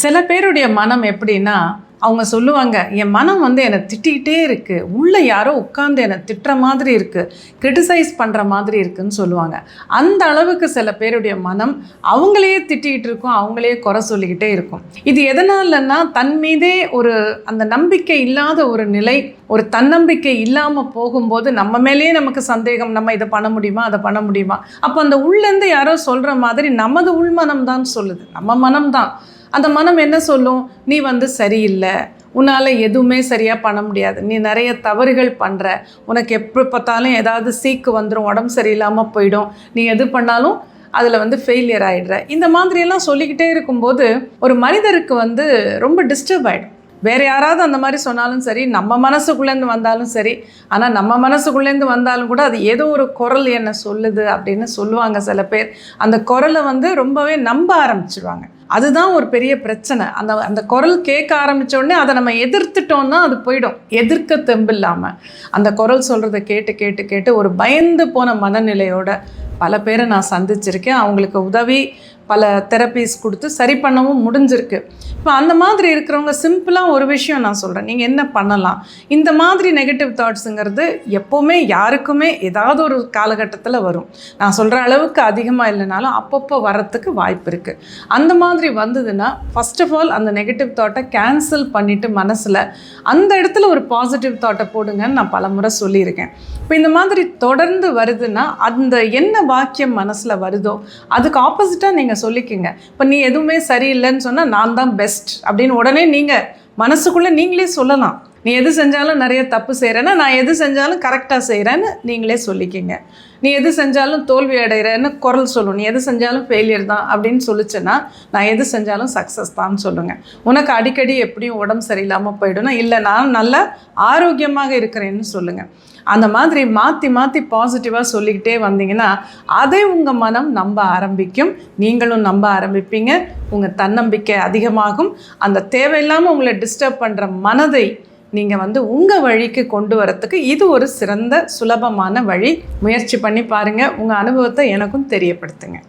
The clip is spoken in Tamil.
சில பேருடைய மனம் எப்படின்னா, அவங்க சொல்லுவாங்க, என் மனம் என்னை திட்டிக்கிட்டே இருக்குது, உள்ளே யாரோ உட்காந்து என்னை திட்டுற மாதிரி இருக்குது, கிரிட்டிசைஸ் பண்ணுற மாதிரி இருக்குதுன்னு சொல்லுவாங்க. அந்த அளவுக்கு சில பேருடைய மனம் அவங்களையே திட்டிகிட்டு இருக்கும், அவங்களையே குறை சொல்லிக்கிட்டே இருக்கும். இது எதனாலன்னா, தன் மீதே அந்த நம்பிக்கை இல்லாத ஒரு நிலை, ஒரு தன்னம்பிக்கை இல்லாமல் போகும்போது நம்ம மேலேயே நமக்கு சந்தேகம், நம்ம இதை பண்ண முடியுமா, அதை பண்ண முடியுமா. அப்போ அந்த உள்ளேருந்து யாரோ சொல்கிற மாதிரி நமது உள்மனம் தான் சொல்லுது, நம்ம மனம்தான். அந்த மனம் என்ன சொல்லும், நீ சரியில்லை, உன்னால் எதுவுமே சரியாக பண்ண முடியாது, நீ நிறைய தவறுகள் பண்ணுற, உனக்கு எப்போ பார்த்தாலும் ஏதாவது சீக்கு வந்துடும், உடம்பு சரியில்லாமல் போயிடும், நீ எது பண்ணாலும் அதில் ஃபெயிலியர் ஆகிடுற. இந்த மாதிரியெல்லாம் சொல்லிக்கிட்டே இருக்கும்போது ஒரு மனிதருக்கு ரொம்ப டிஸ்டர்ப் ஆகிடும். வேறு யாராவது அந்த மாதிரி சொன்னாலும் சரி, நம்ம மனசுக்குள்ளேருந்து வந்தாலும் சரி. ஆனால் நம்ம மனசுக்குள்ளேருந்து வந்தாலும் கூட அது ஏதோ ஒரு குரல் என்ன சொல்லுது அப்படின்னு சொல்லுவாங்க சில பேர். அந்த குரலை ரொம்பவே நம்ப ஆரம்பிச்சிடுவாங்க. அதுதான் ஒரு பெரிய பிரச்சனை. அந்த குரல் கேட்க ஆரம்பித்த உடனே அதை நம்ம எதிர்த்துட்டோம்னா அது போயிடும். எதிர்க்க தெம்பு இல்லாமல் அந்த குரல் சொல்கிறத கேட்டு கேட்டு கேட்டு ஒரு பயந்து போன மனநிலையோட பல பேரை நான் சந்திச்சிருக்கேன். அவங்களுக்கு உதவி பல தெரப்பீஸ் கொடுத்து சரி பண்ணவும் முடிஞ்சிருக்கு. இப்போ அந்த மாதிரி இருக்கிறவங்க சிம்பிளாக ஒரு விஷயம் நான் சொல்கிறேன், நீங்கள் என்ன பண்ணலாம். இந்த மாதிரி நெகட்டிவ் தாட்ஸுங்கிறது எப்போவுமே யாருக்குமே ஏதாவது ஒரு காலகட்டத்தில் வரும். நான் சொல்கிற அளவுக்கு அதிகமாக இல்லைனாலும் அப்பப்போ வரத்துக்கு வாய்ப்பு இருக்குது. அந்த மாதிரி வந்ததுன்னா ஃபஸ்ட் ஆஃப் ஆல் அந்த நெகட்டிவ் தாட்டை கேன்சல் பண்ணிவிட்டு மனசில் அந்த இடத்துல ஒரு பாசிட்டிவ் தாட்டை போடுங்கன்னு நான் பல முறை சொல்லியிருக்கேன். இப்போ இந்த மாதிரி தொடர்ந்து வருதுன்னா அந்த என்ன வாக்கியம் மனசில் வருதோ அதுக்கு ஆப்போசிட்டாக நீங்கள் சொல்லிக்கங்க. இப்போ நீ எதுவுமே சரியில்லைன்னு சொன்னால் நான் தான் பெஸ்ட் அப்படின்னு உடனே நீங்கள் மனசுக்குள்ளே நீங்களே சொல்லலாம். நீ எது செஞ்சாலும் நிறைய தப்பு செய்கிறேன்னா நான் எது செஞ்சாலும் கரெக்டாக செய்கிறேன்னு நீங்களே சொல்லிக்கிங்க. நீ எது செஞ்சாலும் தோல்வி அடைகிறேன்னு குரல் சொல்லும். நீ எது செஞ்சாலும் ஃபெயிலியர் தான் அப்படின்னு சொல்லிச்சுன்னா நான் எது செஞ்சாலும் சக்ஸஸ் தான் சொல்லுங்கள். உனக்கு அடிக்கடி எப்படியும் உடம்பு சரியில்லாமல் போய்டுனா இல்லை நான் நல்லா ஆரோக்கியமாக இருக்கிறேன்னு சொல்லுங்கள். அந்த மாதிரி மாற்றி மாற்றி பாசிட்டிவாக சொல்லிக்கிட்டே வந்தீங்கன்னா அதை உங்கள் மனம் நம்ப ஆரம்பிக்கும், நீங்களும் நம்ப ஆரம்பிப்பீங்க, உங்கள் தன்னம்பிக்கை அதிகமாகும். அந்த தேவையில்லாமல் உங்களை டிஸ்டர்ப் பண்ணுற மனதை நீங்கள் உங்கள் வழிக்கு கொண்டு வரத்துக்கு இது ஒரு சிறந்த சுலபமான வழி. முயற்சி பண்ணி பாருங்கள். உங்கள் அனுபவத்தை எனக்கும் தெரியப்படுத்துங்க.